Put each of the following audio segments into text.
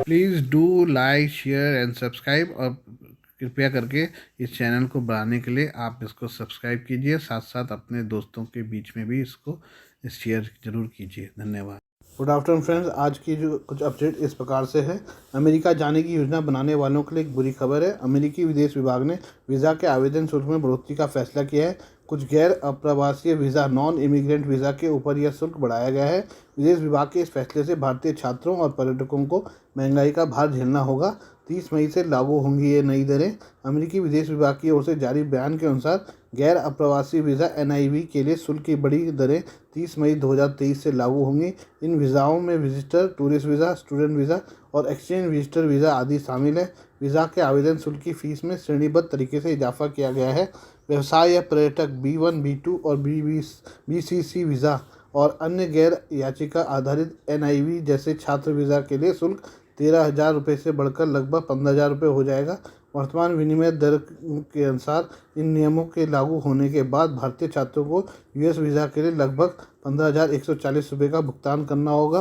Please do like share and subscribe, और कृपया करके इस चैनल को बढ़ाने के लिए आप इसको सब्सक्राइब कीजिए, साथ साथ अपने दोस्तों के बीच में भी इसको शेयर ज़रूर कीजिए। धन्यवाद। गुड आफ्टरनून फ्रेंड्स, आज की जो कुछ अपडेट इस प्रकार से है। अमेरिका जाने की योजना बनाने वालों के लिए एक बुरी खबर है। अमेरिकी विदेश विभाग ने वीज़ा के आवेदन शुल्क में बढ़ोतरी का फैसला किया है। कुछ गैर अप्रवासीय वीज़ा नॉन इमिग्रेंट वीज़ा के ऊपर यह शुल्क बढ़ाया गया है। विदेश विभाग के इस फैसले से भारतीय छात्रों और पर्यटकों को महंगाई का भार झेलना होगा। 30 मई से लागू होंगी ये नई दरें। अमेरिकी विदेश विभाग की ओर से जारी बयान के अनुसार गैर अप्रवासी वीज़ा NIV के लिए शुल्क की बड़ी दरें 30 मई 2023 से लागू होंगी। इन वीज़ाओं में visitor, tourist visa, student visa और एक्सचेंज विजिटर वीज़ा आदि शामिल है। वीज़ा के आवेदन शुल्क की फ़ीस में श्रेणीबद्ध तरीके से इजाफा किया गया है। व्यवसाय या पर्यटक B1, B2 और BCC वीज़ा और अन्य गैर याचिका आधारित NIV जैसे छात्र वीज़ा के लिए शुल्क 13,000 रुपये से बढ़कर लगभग 15,000 रुपये हो जाएगा। वर्तमान विनिमय दर के अनुसार इन नियमों के लागू होने के बाद भारतीय छात्रों को US वीज़ा के लिए लगभग 15,140 रुपये का भुगतान करना होगा।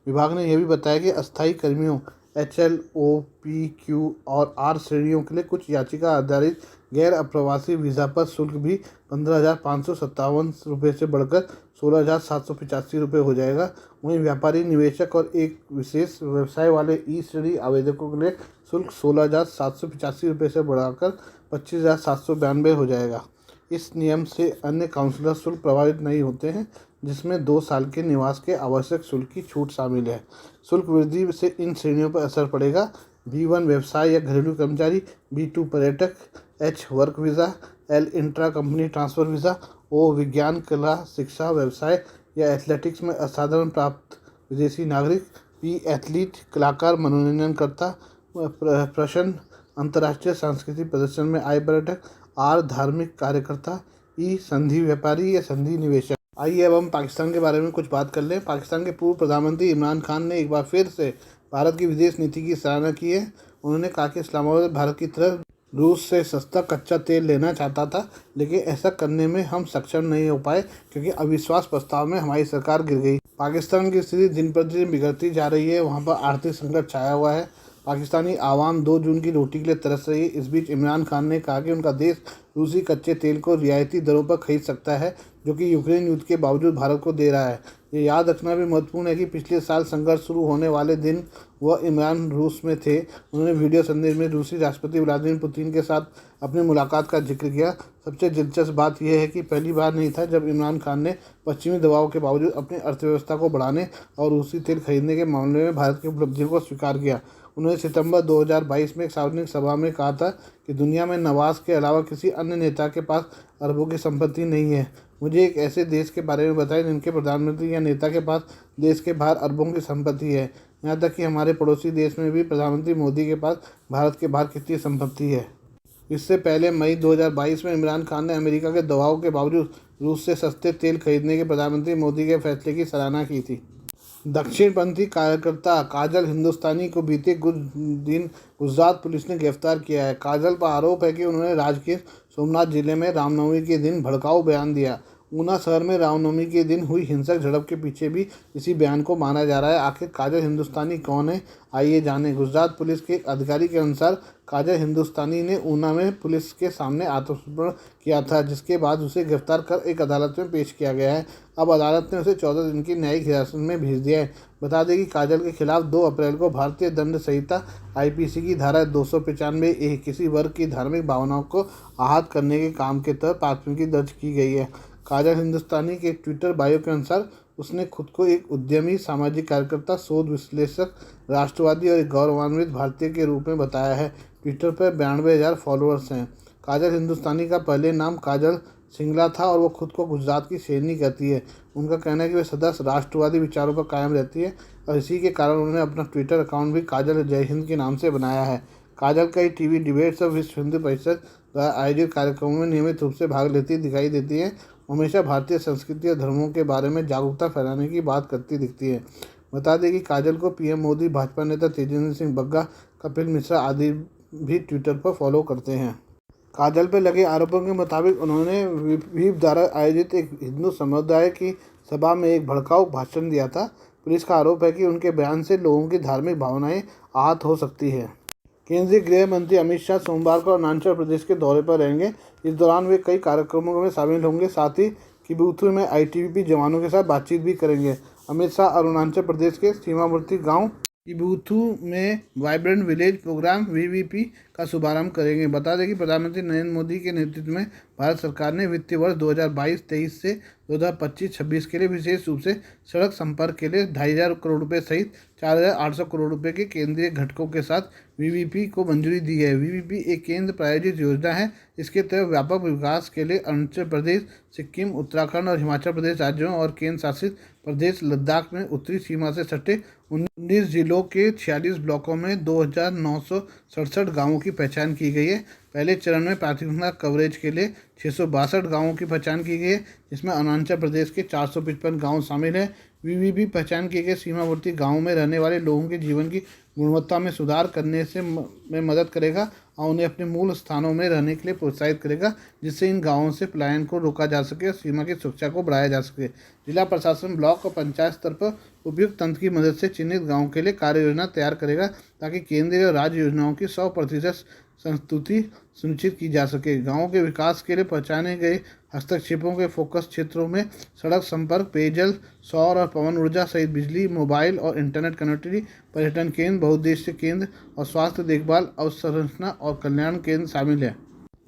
विभाग ने यह भी बताया कि अस्थायी कर्मियों HL, O, P, Q और R श्रेणियों के लिए कुछ याचिका आधारित गैर अप्रवासी वीज़ा पर शुल्क भी 15,557 रुपये से बढ़कर 16,785 रुपये हो जाएगा। वहीं व्यापारी, निवेशक और एक विशेष व्यवसाय वाले E श्रेणी आवेदकों के लिए शुल्क 16,785 रुपये से बढ़ाकर 25,792 हो जाएगा। इस नियम से अन्य काउंसलर शुल्क प्रभावित नहीं होते हैं, जिसमें 2 साल के निवास के आवश्यक शुल्क की छूट शामिल है। शुल्क वृद्धि से इन श्रेणियों पर असर पड़ेगा। B1 व्यवसाय या घरेलू कर्मचारी, B2 पर्यटक, H work visa, L intra company transfer visa, O विज्ञान, कला, शिक्षा, व्यवसाय या एथलेटिक्स में असाधारण प्राप्त विदेशी नागरिक, P एथलीट, कलाकार, मनोरंजनकर्ता, प्रश्न अंतर्राष्ट्रीय सांस्कृतिक प्रदर्शन में आए पर्यटक, R धार्मिक कार्यकर्ता, E संधि व्यापारी या संधि निवेशक। आइए अब हम पाकिस्तान के बारे में कुछ बात कर लें। पाकिस्तान के पूर्व प्रधानमंत्री इमरान खान ने एक बार फिर से भारत की विदेश नीति की सराहना की है। उन्होंने कहा कि इस्लामाबाद भारत की तरह रूस से सस्ता कच्चा तेल लेना चाहता था, लेकिन ऐसा करने में हम सक्षम नहीं हो पाए क्योंकि अविश्वास प्रस्ताव में हमारी सरकार गिर गई। पाकिस्तान की स्थिति दिन प्रतिदिन बिगड़ती जा रही है। वहाँ पर आर्थिक संकट छाया हुआ है। पाकिस्तानी आवाम 2 जून की रोटी के लिए तरस रही है। इस बीच इमरान खान ने कहा कि उनका देश रूसी कच्चे तेल को रियायती दरों पर खरीद सकता है, जो कि यूक्रेन युद्ध के बावजूद भारत को दे रहा है। ये याद रखना भी महत्वपूर्ण है कि पिछले साल संघर्ष शुरू होने वाले दिन वह इमरान रूस में थे। उन्होंने वीडियो संदेश में रूसी राष्ट्रपति व्लादिमीर पुतिन के साथ अपनी मुलाकात का जिक्र किया। सबसे दिलचस्प बात यह है कि पहली बार नहीं था जब इमरान खान ने पश्चिमी दबाव के बावजूद अपनी अर्थव्यवस्था को बढ़ाने और रूसी तेल खरीदने के मामले में भारत की उपलब्धियों को स्वीकार किया। उन्होंने सितंबर 2022 में एक सार्वजनिक सभा में कहा था कि दुनिया में नवाज के अलावा किसी अन्य नेता के पास अरबों की संपत्ति नहीं है। मुझे एक ऐसे देश के बारे में बताएं जिनके प्रधानमंत्री या नेता के पास देश के बाहर अरबों की संपत्ति है। यहाँ तक कि हमारे पड़ोसी देश में भी प्रधानमंत्री मोदी के पास भारत के बाहर कितनी संपत्ति है। इससे पहले मई 2022 में इमरान खान ने अमेरिका के दबाव के बावजूद रूस से सस्ते तेल खरीदने के प्रधानमंत्री मोदी के फैसले की सराहना की थी। दक्षिणपंथी कार्यकर्ता काजल हिंदुस्तानी को बीते कुछ दिन गुजरात पुलिस ने गिरफ्तार किया है। काजल पर आरोप है कि उन्होंने राजगीर सोमनाथ जिले में रामनवमी के दिन भड़काऊ बयान दिया। ऊना शहर में रामनवमी के दिन हुई हिंसक झड़प के पीछे भी इसी बयान को माना जा रहा है। आखिर काजल हिंदुस्तानी कौन है, आइए जाने। गुजरात पुलिस के एक अधिकारी के अनुसार काजल हिंदुस्तानी ने ऊना में पुलिस के सामने आत्मसमर्पण किया था, जिसके बाद उसे गिरफ्तार कर एक अदालत में पेश किया गया है। अब अदालत ने उसे 14 दिन की न्यायिक हिरासत में भेज दिया है। बता दें कि काजल के खिलाफ 2 अप्रैल को भारतीय दंड संहिता IPC की धारा 295A किसी वर्ग की धार्मिक भावनाओं को आहत करने के काम के तहत प्राथमिकी दर्ज की गई है। काजल हिंदुस्तानी के ट्विटर बायो के अनुसार उसने खुद को एक उद्यमी, सामाजिक कार्यकर्ता, शोध विश्लेषक, राष्ट्रवादी और एक गौरवान्वित भारतीय के रूप में बताया है। ट्विटर पर 92,000 फॉलोअर्स हैं। काजल हिंदुस्तानी का पहले नाम काजल सिंगला था और वो खुद को गुजरात की शेरनी कहती है। उनका कहना है कि वे सदा राष्ट्रवादी विचारों पर कायम रहती है और इसी के कारण उन्होंने अपना ट्विटर अकाउंट भी काजल जय हिंद के नाम से बनाया है। काजल कई टीवी डिबेट्स और विश्व हिंदू परिषद द्वारा आयोजित कार्यक्रमों में नियमित रूप से भाग लेती दिखाई देती है। हमेशा भारतीय संस्कृति और धर्मों के बारे में जागरूकता फैलाने की बात करती दिखती है। बता दें कि काजल को PM मोदी, भाजपा नेता तेजेंद्र सिंह बग्गा, कपिल मिश्रा आदि भी ट्विटर पर फॉलो करते हैं। काजल पर लगे आरोपों के मुताबिक उन्होंने विप द्वारा आयोजित एक हिंदू समुदाय की सभा में एक भड़काऊ भाषण दिया था, पुलिस का आरोप है कि उनके बयान से लोगों की धार्मिक भावनाएं आहत हो सकती है। केंद्रीय गृह मंत्री अमित शाह सोमवार को अरुणाचल प्रदेश के दौरे पर रहेंगे। इस दौरान वे कई कार्यक्रमों में शामिल होंगे, साथ ही किबुथु में आईटीबीपी जवानों के साथ बातचीत भी करेंगे। अमित शाह अरुणाचल प्रदेश के सीमावर्ती गांव किबुथु में वाइब्रेंट विलेज प्रोग्राम वीवीपी का शुभारंभ करेंगे। बता दें कि प्रधानमंत्री नरेंद्र मोदी के नेतृत्व में भारत सरकार ने वित्तीय वर्ष 2022-23 से 2025-26 के लिए विशेष रूप से सड़क संपर्क के लिए 2,500 करोड़ रुपए सहित 4,800 करोड़ रुपए के केंद्रीय घटकों के साथ वीवीपी को मंजूरी दी है। वीवीपी एक केंद्र प्रायोजित योजना है। इसके तहत व्यापक विकास के लिए अरुणाचल प्रदेश, सिक्किम, उत्तराखंड और हिमाचल प्रदेश राज्यों और केंद्र शासित प्रदेश लद्दाख में उत्तरी सीमा से सटे 19 जिलों के 46 ब्लॉकों में 2,967 गाँवों की पहचान की गई है। पहले चरण में प्राथमिकता कवरेज के लिए 662 गाँवों की पहचान की गई है, जिसमें अरुणाचल प्रदेश के 455 गाँव शामिल हैं। वीवीपी पहचान किए गए सीमावर्ती गाँवों में रहने वाले लोगों के जीवन की गुणवत्ता में सुधार करने में मदद करेगा और उन्हें अपने मूल स्थानों में रहने के लिए प्रोत्साहित करेगा, जिससे इन गाँवों से पलायन को रोका जा सके और सीमा की सुरक्षा को बढ़ाया जा सके। जिला प्रशासन ब्लॉक और पंचायत स्तर पर उपयुक्त तंत्र की मदद से चिन्हित गाँवों के लिए कार्य योजना तैयार करेगा, ताकि केंद्रीय और राज्य योजनाओं की 100% संस्तुति सुनिश्चित की जा सके। गाँवों के विकास के लिए पहचाने गए हस्तक्षेपों के फोकस क्षेत्रों में सड़क संपर्क, पेयजल, सौर और पवन ऊर्जा सहित बिजली, मोबाइल और इंटरनेट कनेक्टिविटी, पर्यटन केंद्र, बहुउद्देशीय केंद्र और स्वास्थ्य देखभाल अवसंरचना और कल्याण केंद्र शामिल है।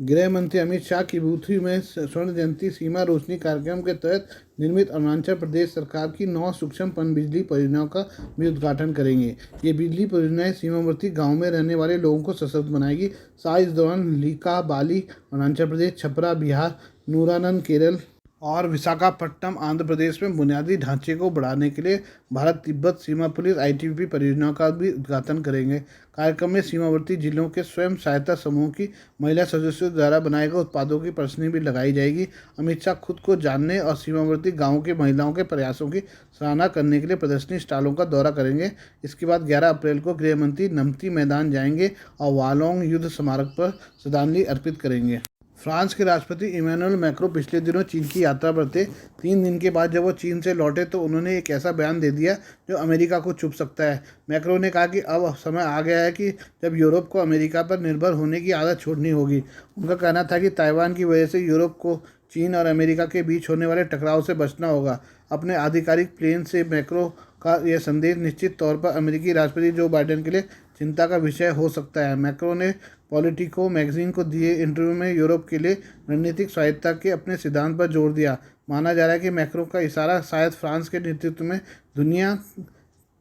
गृह मंत्री अमित शाह किबुथु में स्वर्ण जयंती सीमा रोशनी कार्यक्रम के तहत निर्मित अरुणाचल प्रदेश सरकार की 9 सूक्ष्म पनबिजली परियोजनाओं का भी उद्घाटन करेंगे। ये बिजली परियोजनाएं सीमावर्ती गांव में रहने वाले लोगों को सशक्त बनाएगी। साथ इस दौरान लीका बाली अरुणाचल प्रदेश, छपरा बिहार, नूरानंद केरल और विशाखापट्टनम आंध्र प्रदेश में बुनियादी ढांचे को बढ़ाने के लिए भारत तिब्बत सीमा पुलिस आईटीबीपी परियोजनाओं का भी उद्घाटन करेंगे। कार्यक्रम में सीमावर्ती जिलों के स्वयं सहायता समूह की महिला सदस्यों द्वारा बनाए गए उत्पादों की प्रदर्शनी भी लगाई जाएगी। अमित शाह खुद को जानने और सीमावर्ती गाँवों की महिलाओं के प्रयासों की सराहना करने के लिए प्रदर्शनी स्टॉलों का दौरा करेंगे। इसके बाद 11 अप्रैल को गृह मंत्री नमती मैदान जाएंगे और वालोंग युद्ध स्मारक पर श्रद्धांजलि अर्पित करेंगे। फ्रांस के राष्ट्रपति इमैनुअल मैक्रों पिछले दिनों चीन की यात्रा पर थे। 3 दिन के बाद जब वो चीन से लौटे तो उन्होंने एक ऐसा बयान दे दिया जो अमेरिका को चुभ सकता है। मैक्रों ने कहा कि अब समय आ गया है कि जब यूरोप को अमेरिका पर निर्भर होने की आदत छोड़नी होगी। उनका कहना था कि ताइवान की वजह से यूरोप को चीन और अमेरिका के बीच होने वाले टकराव से बचना होगा। अपने आधिकारिक प्लेन से मैक्रों का यह संदेश निश्चित तौर पर अमेरिकी राष्ट्रपति जो बाइडेन के लिए चिंता का विषय हो सकता है। मैक्रों ने पॉलिटिको मैगजीन को दिए इंटरव्यू में यूरोप के लिए रणनीतिक स्वायत्तता के अपने सिद्धांत पर जोर दिया। माना जा रहा है कि मैक्रों का इशारा शायद फ्रांस के नेतृत्व में दुनिया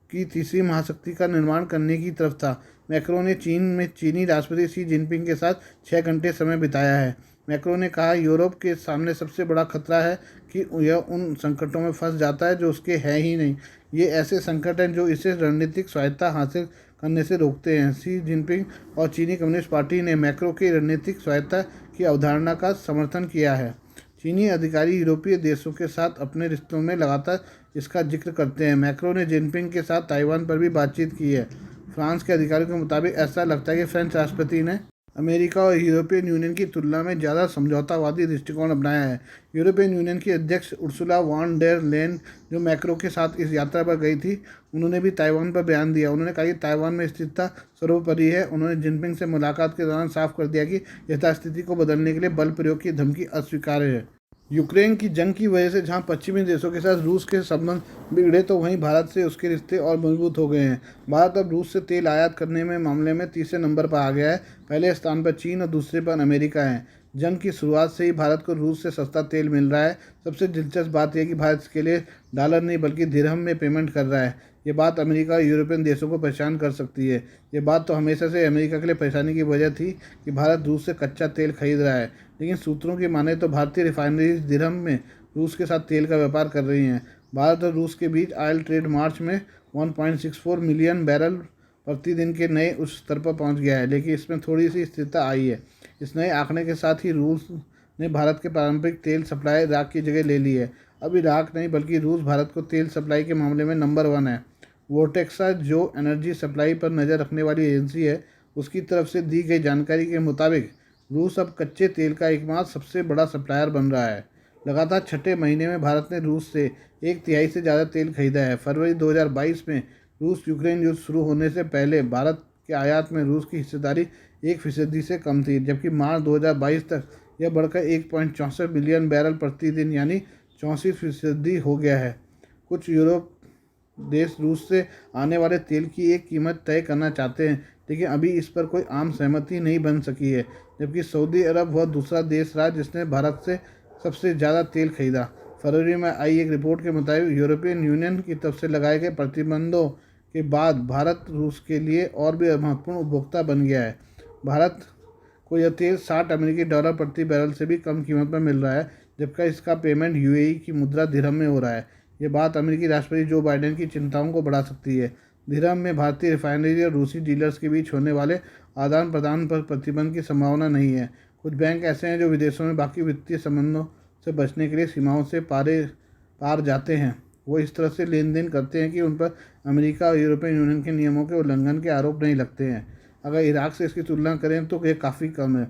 की तीसरी महाशक्ति का निर्माण करने की तरफ था। मैक्रों ने चीन में चीनी राष्ट्रपति शी जिनपिंग के साथ 6 घंटे समय बिताया है। मैक्रों ने कहा यूरोप के सामने सबसे बड़ा खतरा है कि यह उन संकटों में फंस जाता है जो उसके है ही नहीं। ये ऐसे संकट हैं जो इसे रणनीतिक स्वायत्तता हासिल करने से रोकते हैं। शी जिनपिंग और चीनी कम्युनिस्ट पार्टी ने मैक्रों की रणनीतिक स्वायत्तता की अवधारणा का समर्थन किया है। चीनी अधिकारी यूरोपीय देशों के साथ अपने रिश्तों में लगातार इसका जिक्र करते हैं। मैक्रों ने जिनपिंग के साथ ताइवान पर भी बातचीत की है। फ्रांस के अधिकारियों के मुताबिक ऐसा लगता है कि फ्रेंच राष्ट्रपति ने अमेरिका और यूरोपियन यूनियन की तुलना में ज़्यादा समझौतावादी दृष्टिकोण अपनाया है। यूरोपियन यूनियन की अध्यक्ष उर्सुला वॉन डेर लेन जो मैक्रों के साथ इस यात्रा पर गई थी, उन्होंने भी ताइवान पर बयान दिया। उन्होंने कहा कि ताइवान में स्थिरता सर्वोपरि है। उन्होंने जिनपिंग से मुलाकात के दौरान साफ कर दिया कि यथास्थिति को बदलने के लिए बल प्रयोग की धमकी अस्वीकार्य है। यूक्रेन की जंग की वजह से जहां पश्चिमी देशों के साथ रूस के संबंध बिगड़े, तो वहीं भारत से उसके रिश्ते और मजबूत हो गए हैं। भारत अब रूस से तेल आयात करने में मामले में तीसरे नंबर पर आ गया है। पहले स्थान पर चीन और दूसरे पर अमेरिका है। जंग की शुरुआत से ही भारत को रूस से सस्ता तेल मिल रहा है। सबसे दिलचस्प बात यह है कि भारत इसके लिए डॉलर नहीं बल्कि दिरहम में पेमेंट कर रहा है। ये बात अमेरिका और यूरोपियन देशों को परेशान कर सकती है। ये बात तो हमेशा से अमेरिका के लिए परेशानी की वजह थी कि भारत रूस से कच्चा तेल खरीद रहा है, लेकिन सूत्रों की माने तो भारतीय रिफाइनरीज दिरहम में रूस के साथ तेल का व्यापार कर रही हैं। भारत और रूस के बीच ऑयल ट्रेड मार्च में 1.64 मिलियन बैरल प्रतिदिन के नए उच्च स्तर पर पहुंच गया है, लेकिन इसमें थोड़ी सी स्थिरता आई है। इस नए आंकड़े के साथ ही रूस ने भारत के पारंपरिक तेल सप्लाई इराक की जगह ले ली है। अब इराक नहीं बल्कि रूस भारत को तेल सप्लाई के मामले में नंबर 1 है। वोटेक्सा जो एनर्जी सप्लाई पर नज़र रखने वाली एजेंसी है, उसकी तरफ से दी गई जानकारी के मुताबिक रूस अब कच्चे तेल का एकमात्र सबसे बड़ा सप्लायर बन रहा है। लगातार छठे महीने में भारत ने रूस से 1/3 से ज़्यादा तेल खरीदा है। फरवरी 2022 में रूस यूक्रेन युद्ध शुरू होने से पहले भारत के आयात में रूस की हिस्सेदारी 1% से कम थी, जबकि मार्च 2022 तक यह बढ़कर 1.64 बिलियन बैरल प्रतिदिन यानी 34% हो गया है। कुछ यूरोप देश रूस से आने वाले तेल की एक कीमत तय करना चाहते हैं, लेकिन अभी इस पर कोई आम सहमति नहीं बन सकी है, जबकि सऊदी अरब वह दूसरा देश रहा जिसने भारत से सबसे ज़्यादा तेल खरीदा। फरवरी में आई एक रिपोर्ट के मुताबिक यूरोपियन यूनियन की तरफ से लगाए गए प्रतिबंधों के बाद भारत रूस के लिए और भी महत्वपूर्ण उपभोक्ता बन गया है। भारत को यह तेल $60 प्रति बैरल से भी कम कीमत पर मिल रहा है, जबकि इसका पेमेंट यूएई की मुद्रा दिरहम में हो रहा है। ये बात अमेरिकी राष्ट्रपति जो बाइडेन की चिंताओं को बढ़ा सकती है। दिरहम में भारतीय रिफाइनरी और रूसी डीलर्स के बीच होने वाले आदान प्रदान पर प्रतिबंध की संभावना नहीं है। कुछ बैंक ऐसे हैं जो विदेशों में बाकी वित्तीय संबंधों से बचने के लिए सीमाओं से पार जाते हैं। वो इस तरह से लेन देन करते हैं कि उन पर अमेरिका और यूरोपियन यूनियन के नियमों के उल्लंघन के आरोप नहीं लगते हैं। अगर इराक से इसकी तुलना करें तो यह काफ़ी कम है।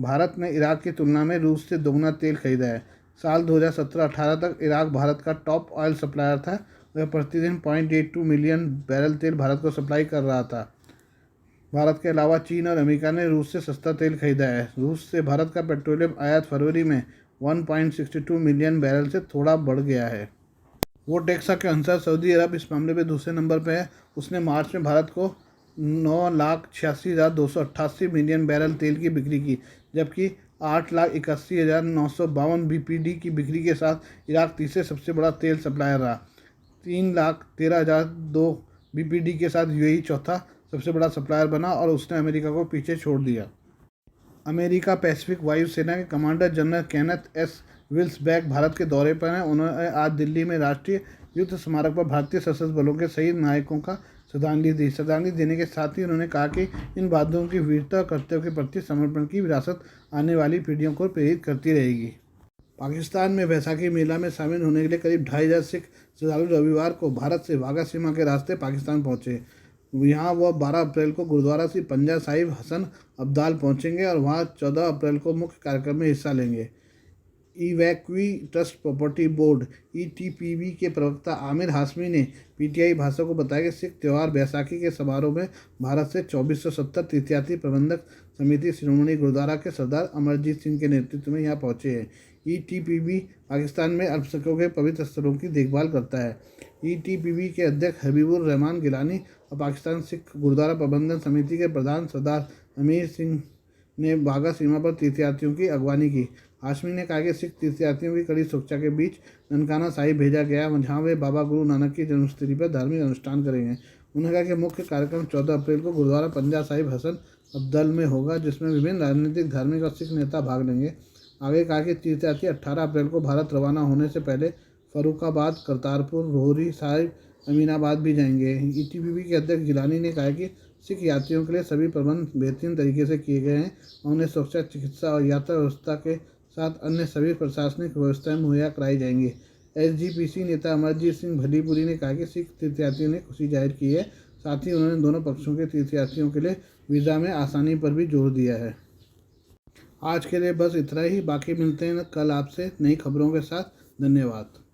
भारत ने इराक की तुलना में रूस से दोगुना तेल खरीदा है। साल 2017-18 तक इराक भारत का टॉप ऑयल सप्लायर था। वह प्रतिदिन 0.82 मिलियन बैरल तेल भारत को सप्लाई कर रहा था। भारत के अलावा चीन और अमेरिका ने रूस से सस्ता तेल खरीदा है। रूस से भारत का पेट्रोलियम आयात फरवरी में 1.62 मिलियन बैरल से थोड़ा बढ़ गया है। वोटेक्सा के अनुसार सऊदी अरब इस मामले में दूसरे नंबर पर है। उसने मार्च में भारत को 9,86,288 मिलियन बैरल तेल की बिक्री की, जबकि 8,81,952 बीपीडी की बिक्री के साथ इराक तीसरे सबसे बड़ा तेल सप्लायर रहा। 3,13,002 बीपीडी के साथ यूएई चौथा सबसे बड़ा सप्लायर बना और उसने अमेरिका को पीछे छोड़ दिया। अमेरिका पैसिफिक वायुसेना के commander general Kenneth S Wilsbach Bharat के दौरे पर हैं। उन्होंने आज दिल्ली में राष्ट्रीय युद्ध स्मारक पर भारतीय सशस्त्र बलों के शहीद नायकों का श्रद्धांजलि देने के साथ ही उन्होंने कहा कि इन बहादुरों की वीरता और कर्तव्य के प्रति समर्पण की विरासत आने वाली पीढ़ियों को प्रेरित करती रहेगी। पाकिस्तान में वैसाखी मेला में शामिल होने के लिए करीब 2,500 सिख श्रद्धालु रविवार को भारत से वाघा सीमा के रास्ते पाकिस्तान पहुंचे। यहाँ वह 12 अप्रैल को गुरुद्वारा श्री पंजा साहिब हसन अब्दाल पहुंचेंगे और वहाँ 14 अप्रैल को मुख्य कार्यक्रम में हिस्सा लेंगे। Evacuee trust property board ETPB के प्रवक्ता आमिर हाशमी ने पीटीआई भाषा को बताया कि सिख त्यौहार बैसाखी के समारोह में भारत से 2470 तीर्थयात्री प्रबंधक समिति शिरोमणि गुरुद्वारा के सरदार अमरजीत सिंह के नेतृत्व में यहाँ पहुँचे हैं। ईटीपीबी पाकिस्तान में अल्पसंख्यकों के पवित्र स्थलों की देखभाल करता है। ईटीपीबी के अध्यक्ष हबीबुर रहमान गिलानी और पाकिस्तान सिख गुरुद्वारा प्रबंधन समिति के प्रधान सरदार अमीर सिंह ने वाघा सीमा पर तीर्थयात्रियों की अगवानी की। हाशमी ने कहा कि सिख तीर्थयात्रियों की कड़ी सुरक्षा के बीच ननकाना साहिब भेजा गया, जहाँ वे बाबा गुरु नानक की जन्मस्थली पर धार्मिक अनुष्ठान करेंगे। उन्होंने कहा कि मुख्य कार्यक्रम 14 अप्रैल को गुरुद्वारा पंजा साहिब हसन अब्दल में होगा, जिसमें विभिन्न राजनीतिक, धार्मिक और सिख नेता भाग लेंगे। आगे कहा कि तीर्थयात्री 18 अप्रैल को भारत रवाना होने से पहले फरुखाबाद, करतारपुर, रोहरी साहिब, अमीनाबाद भी जाएंगे। ईटीपीबी के अध्यक्ष गिलानी ने कहा कि सिख यात्रियों के लिए सभी प्रबंध बेहतरीन तरीके से किए गए हैं और उन्हें सुरक्षा, चिकित्सा और यात्रा व्यवस्था के साथ अन्य सभी प्रशासनिक व्यवस्थाएं मुहैया कराई जाएंगी। एसजीपीसी नेता अमरजीत सिंह भलीपुरी ने कहा कि सिख तीर्थयात्रियों ने खुशी जाहिर की है। साथ ही उन्होंने दोनों पक्षों के तीर्थयात्रियों के लिए वीज़ा में आसानी पर भी जोर दिया है। आज के लिए बस इतना ही। बाकी मिलते हैं कल आपसे नई खबरों के साथ। धन्यवाद।